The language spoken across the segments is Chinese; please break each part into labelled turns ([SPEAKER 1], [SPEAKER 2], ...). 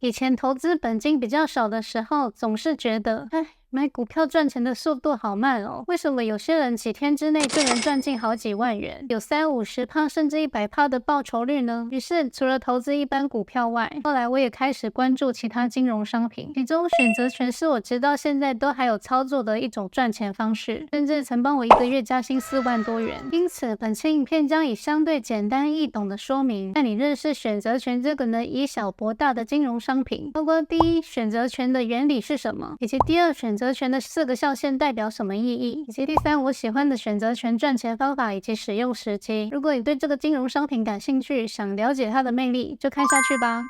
[SPEAKER 1] 以前投资本金比较少的时候，总是觉得，买股票赚钱的速度好慢哦，为什么有些人几天之内就能赚进好几万元，有30-50%甚至100%的报酬率呢？于是除了投资一般股票外，后来我也开始关注其他金融商品，其中选择权是我直到现在都还有操作的一种赚钱方式，甚至曾帮我1个月加薪4万多元。因此本期影片将以相对简单易懂的说明，带你认识选择权这个能以小博大的金融商品，包括第一，选择权的原理是什么，以及第二，选择权的4个象限代表什么意义，以及第三，我喜欢的选择权赚钱方法以及使用时机。如果你对这个金融商品感兴趣，想了解它的魅力，就看下去吧。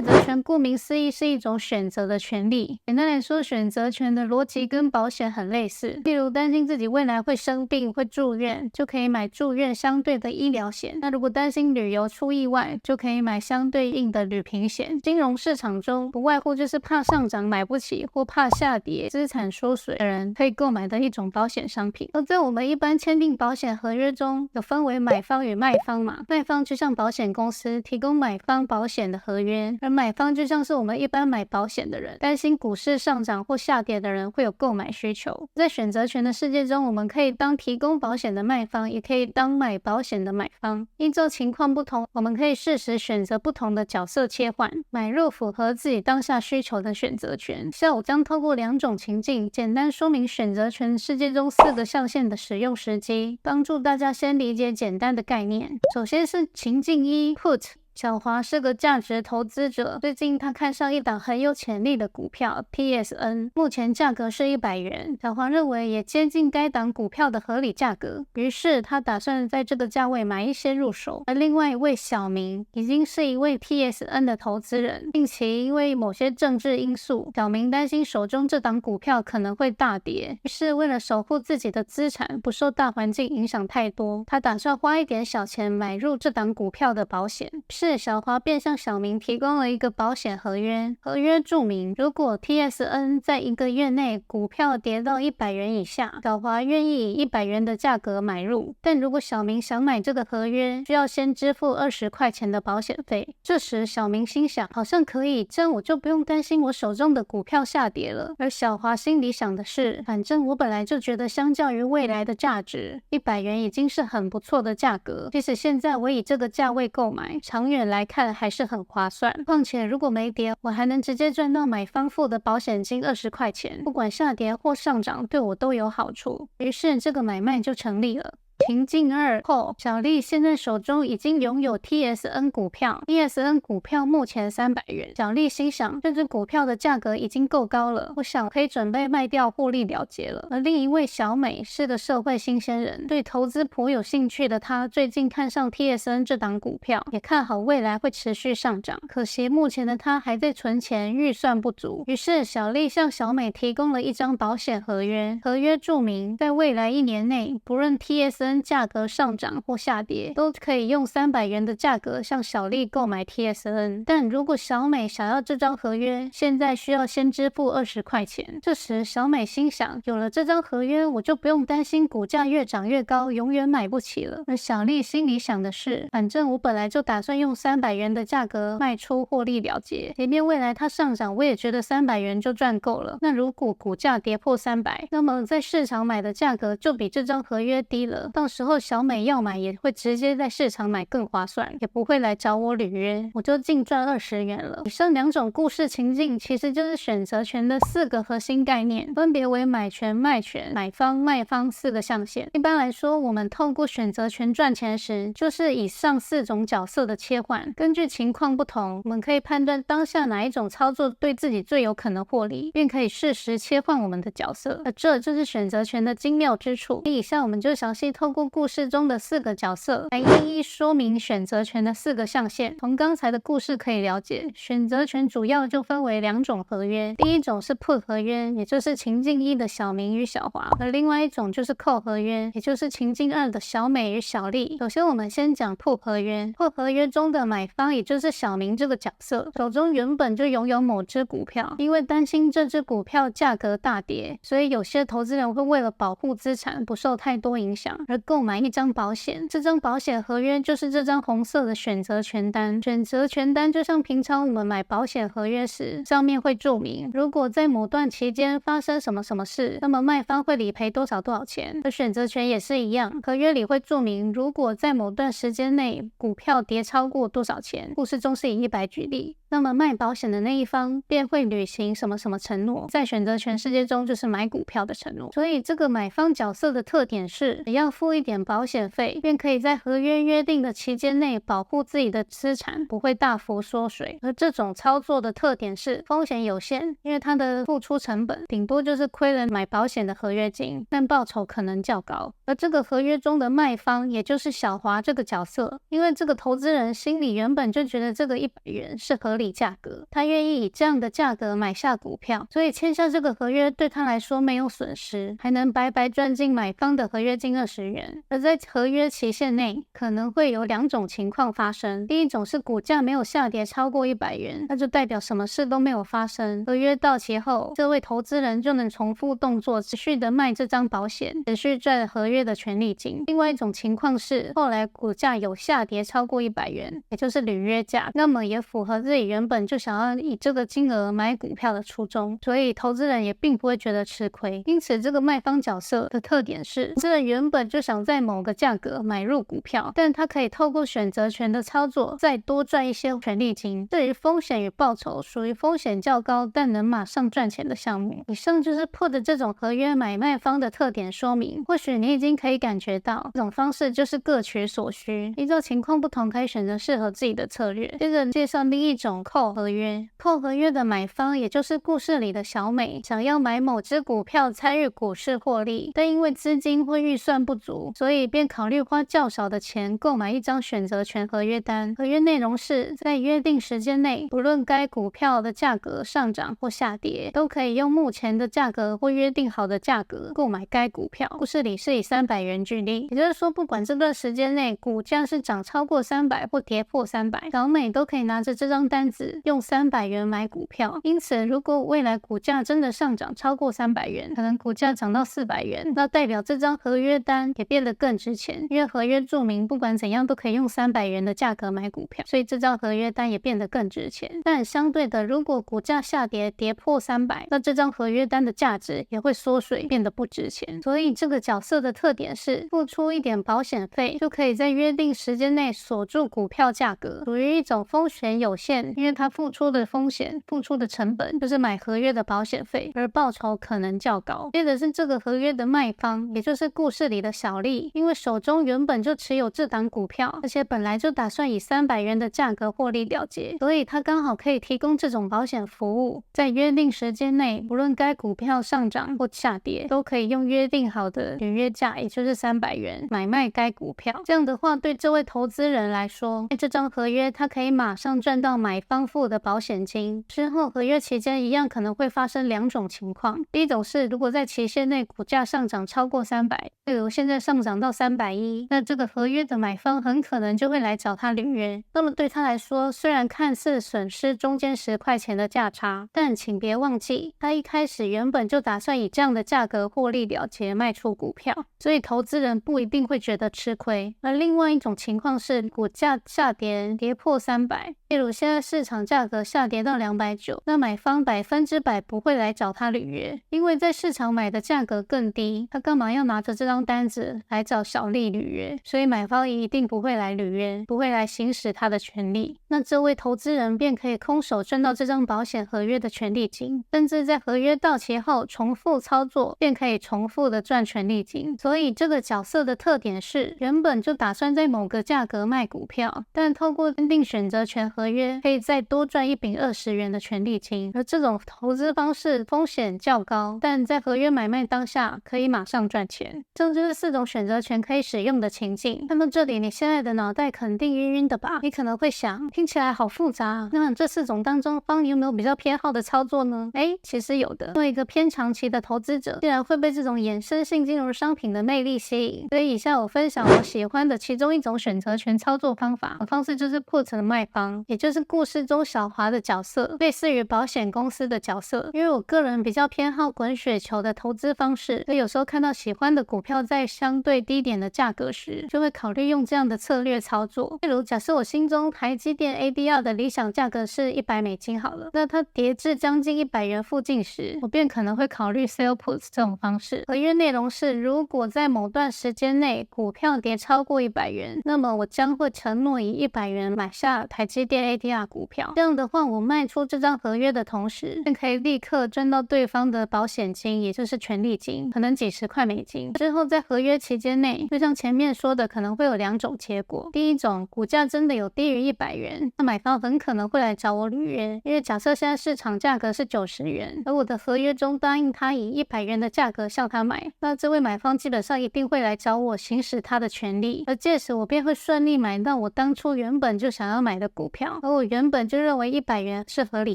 [SPEAKER 1] 选择权顾名思义是一种选择的权利。简单来说，选择权的逻辑跟保险很类似。例如担心自己未来会生病、会住院，就可以买住院相对的医疗险。那如果担心旅游出意外，就可以买相对应的旅平险。金融市场中不外乎就是怕上涨买不起，或怕下跌资产缩水的人可以购买的一种保险商品。而在我们一般签订保险合约中，有分为买方与卖方嘛。卖方就像保险公司提供买方保险的合约，而买方就像是我们一般买保险的人，担心股市上涨或下跌的人会有购买需求。在选择权的世界中，我们可以当提供保险的卖方，也可以当买保险的买方。依照情况不同，我们可以适时选择不同的角色切换，买入符合自己当下需求的选择权。下午将透过2种情境，简单说明选择权世界中4个象限的使用时机，帮助大家先理解简单的概念。首先是情境1 Put。小华是个价值投资者，最近他看上一档很有潜力的股票 PSN， 目前价格是100元。小华认为也接近该档股票的合理价格，于是他打算在这个价位买一些入手。而另外一位小明已经是一位 PSN 的投资人，近期因为某些政治因素，小明担心手中这档股票可能会大跌，于是为了守护自己的资产不受大环境影响太多，他打算花一点小钱买入这档股票的保险。小华便向小明提供了一个保险合约，合约注明，如果 PSN 在1个月内股票跌到100元以下，小华愿意以100元的价格买入，但如果小明想买这个合约，需要先支付20块钱的保险费。这时小明心想，好像可以，这样我就不用担心我手中的股票下跌了。而小华心里想的是，反正我本来就觉得相较于未来的价值，100元已经是很不错的价格，即使现在我以这个价位购买，长远来看还是很划算。况且如果没跌，我还能直接赚到买方付的保险金20块钱，不管下跌或上涨对我都有好处。于是这个买卖就成立了。情境2后，小丽现在手中已经拥有 TSN 股票 ，TSN 股票目前300元。小丽心想，这只股票的价格已经够高了，我想可以准备卖掉获利了结了。而另一位小美是个社会新鲜人，对投资颇有兴趣的她，最近看上 TSN 这档股票，也看好未来会持续上涨。可惜目前的她还在存钱，预算不足。于是小丽向小美提供了一张保险合约，合约注明，在未来1年内，不论 TSN价格上涨或下跌，都可以用300元的价格向小丽购买 TSN。但如果小美想要这张合约，现在需要先支付20块钱。这时小美心想，有了这张合约，我就不用担心股价越涨越高，永远买不起了。而小丽心里想的是，反正我本来就打算用300元的价格卖出获利了结，即便未来它上涨，我也觉得300元就赚够了。那如果股价跌破300，那么在市场买的价格就比这张合约低了。到时候小美要买也会直接在市场买更划算，也不会来找我履约，我就净赚20元了。以上2种故事情境其实就是选择权的4个核心概念，分别为买权、卖权、买方、卖方4个象限。一般来说，我们透过选择权赚钱时，就是以上4种角色的切换，根据情况不同，我们可以判断当下哪一种操作对自己最有可能获利，便可以适时切换我们的角色。而这就是选择权的精妙之处。以下我们就详细透过故事中的4个角色来一一说明选择权的4个象限。从刚才的故事可以了解，选择权主要就分为2种合约，第一种是 Put 合约，也就是情境1的小明与小华，而另外一种就是 Call 合约，也就是情境2的小美与小丽。首先我们先讲 Put 合约。Put 合约中的买方，也就是小明这个角色，手中原本就拥有某只股票，因为担心这只股票价格大跌，所以有些投资人会为了保护资产不受太多影响，而购买一张保险。这张保险合约就是这张红色的选择权单。选择权单就像平常我们买保险合约时，上面会注明，如果在某段期间发生什么什么事，那么卖方会理赔多少多少钱。而选择权也是一样，合约里会注明，如果在某段时间内股票跌超过多少钱，故事中是以100举例，那么卖保险的那一方便会履行什么什么承诺，在选择权世界中就是买股票的承诺。所以这个买方角色的特点是，只要付一点保险费，便可以在合约约定的期间内保护自己的资产不会大幅缩水。而这种操作的特点是风险有限，因为它的付出成本顶多就是亏了买保险的合约金，但报酬可能较高。而这个合约中的卖方也就是小华这个角色，因为这个投资人心里原本就觉得这个100元是合理价格，他愿意以这样的价格买下股票，所以签下这个合约对他来说没有损失，还能白白赚进买方的合约金20元。而在合约期限内可能会有2种情况发生，第一种是股价没有下跌超过100元，那就代表什么事都没有发生，合约到期后这位投资人就能重复动作，持续的卖这张保险，持续赚合约的权利金。另外一种情况是后来股价有下跌超过100元，也就是履约价，那么也符合自己原本就想要以这个金额买股票的初衷，所以投资人也并不会觉得吃亏。因此这个卖方角色的特点是，投资人原本就想在某个价格买入股票，但他可以透过选择权的操作再多赚一些权利金。对于风险与报酬，属于风险较高但能马上赚钱的项目。以上就是 Put 这种合约买卖方的特点说明，或许你已经可以感觉到这种方式就是各取所需，依照情况不同可以选择适合自己的策略。接着介绍另一种扣合约。扣合约的买方也就是故事里的小美，想要买某只股票参与股市获利，但因为资金或预算不足，所以便考虑花较少的钱购买一张选择权合约单。合约内容是在约定时间内，不论该股票的价格上涨或下跌，都可以用目前的价格或约定好的价格购买该股票。故事里是以300元举例，也就是说不管这段时间内股价是涨超过300或跌破300，小美都可以拿着这张单子用300元买股票。因此如果未来股价真的上涨超过300元，可能股价涨到400元，那代表这张合约单也变得更值钱，因为合约注明不管怎样都可以用300元的价格买股票，所以这张合约单也变得更值钱。但相对的，如果股价下跌跌破300，那这张合约单的价值也会缩水，变得不值钱。所以这个角色的特点是付出一点保险费就可以在约定时间内锁住股票价格，属于一种风险有限，因为他付出的风险付出的成本就是买合约的保险费，而报酬可能较高。接着是这个合约的卖方，也就是故事里的小丽，因为手中原本就持有这档股票，而且本来就打算以300元的价格获利了结，所以他刚好可以提供这种保险服务，在约定时间内，不论该股票上涨或下跌，都可以用约定好的履约价，也就是300元买卖该股票。这样的话，对这位投资人来说，这张合约他可以马上赚到买方付的保险金。之后合约期间一样可能会发生2种情况，第一种是如果在期限内股价上涨超过300，例如现在上涨到310，那这个合约的买方很可能就会来找他履约。那么对他来说，虽然看似损失中间10块钱的价差，但请别忘记，他一开始原本就打算以这样的价格获利了结卖出股票，所以投资人不一定会觉得吃亏。而另外一种情况是股价下跌跌破300，例如现在市场价格下跌到290，那买方100%不会来找他履约，因为在市场买的价格更低，他干嘛要拿着这张单子来找小丽履约？所以买方一定不会来履约，不会来行使他的权利。那这位投资人便可以空手赚到这张保险合约的权利金，甚至在合约到期后重复操作，便可以重复的赚权利金。所以这个角色的特点是，原本就打算在某个价格卖股票，但透过签订选择权合约，可以再多赚一笔20元的权利金。而这种投资方式风险较高，但在合约买卖当下可以马上赚钱。这就是4种选择权可以使用的情境。看到这里，你现在的脑袋肯定晕晕的吧？你可能会想，听起来好复杂啊。那这4种当中，方你有没有比较偏好的操作呢？其实有的。作为一个偏长期的投资者，竟然会被这种衍生性金融商品的魅力吸引。所以以下我分享我喜欢的其中一种选择权操作方法。方式就是 Put 的卖方，也就是故事中小华的角色，类似于保险公司的角色。因为我个人比较偏好滚雪球的投资方式，所以有时候看到喜欢的股票在相对低点的价格时，就会考虑用这样的策略操作。例如，假设我心中台积电 ADR 的理想价格是$100好了，那它跌至将近100元附近时，我便可能会考虑 sell puts 这种方式。合约内容是，如果在某段时间内股票跌超过100元，那么我将会承诺以100元买下台积电 ADR 股票。这样的话，我卖出这张合约的同时，便可以立刻赚到对方的保险金，也就是权利金，可能几十块美金。之后在合约期间内，就像前面说的，可能会有2种结果。第一种，股价真的有低于100元，那买方很可能会来找我履约，因为假设现在市场价格是90元，而我的合约中答应他以100元的价格向他买，那这位买方基本上一定会来找我行使他的权利，而届时我便会顺利买到我当初原本就想要买的股票，而我原本就认为100元是合理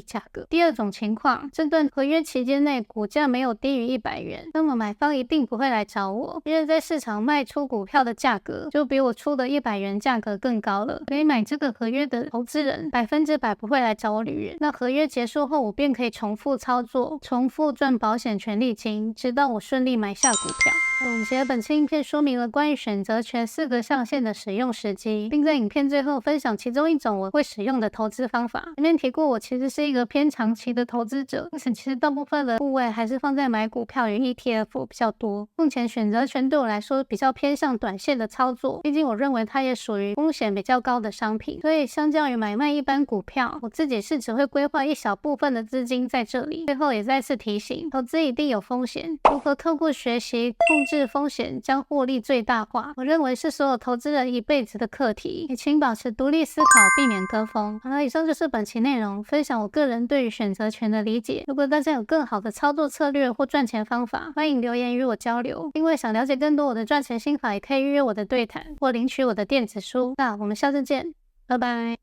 [SPEAKER 1] 价格。第二种情况，这段合约期间内股价没有低于100元，那么买方一定不会来找我，因为在市场卖出股票的价格就比我出的100元价格更高了，可以买这个合约的投资人100%不会来找我履约。那合约结束后，我便可以重复操作，重复赚保险权利金，直到我顺利买下股票。总结本期影片说明了关于选择权4个象限的使用时机，并在影片最后分享其中一种我会使用的投资方法。前面提过，我其实是一个偏长期的投资者，因此其实大部分的部位还是放在买股票与 ETF 比较多。目前选择权对我来说比较偏向短线的操作，毕竟我认为它也属于风险比较高的商品，所以相较于买卖一般股票，我自己是只会规划一小部分的资金在这里。最后也再次提醒，投资一定有风险，如何透过学习控制风险将获利最大化，我认为是所有投资人一辈子的课题，也请保持独立思考，避免跟风。好了，以上就是本期内容，分享我个人对于选择权的理解。如果大家有更好的操作策略或赚钱方法，欢迎留言与我交流。另外想了解更多我的赚钱心法，也可以预约我的对谈或领取我的电子书。那我们下次见，拜拜。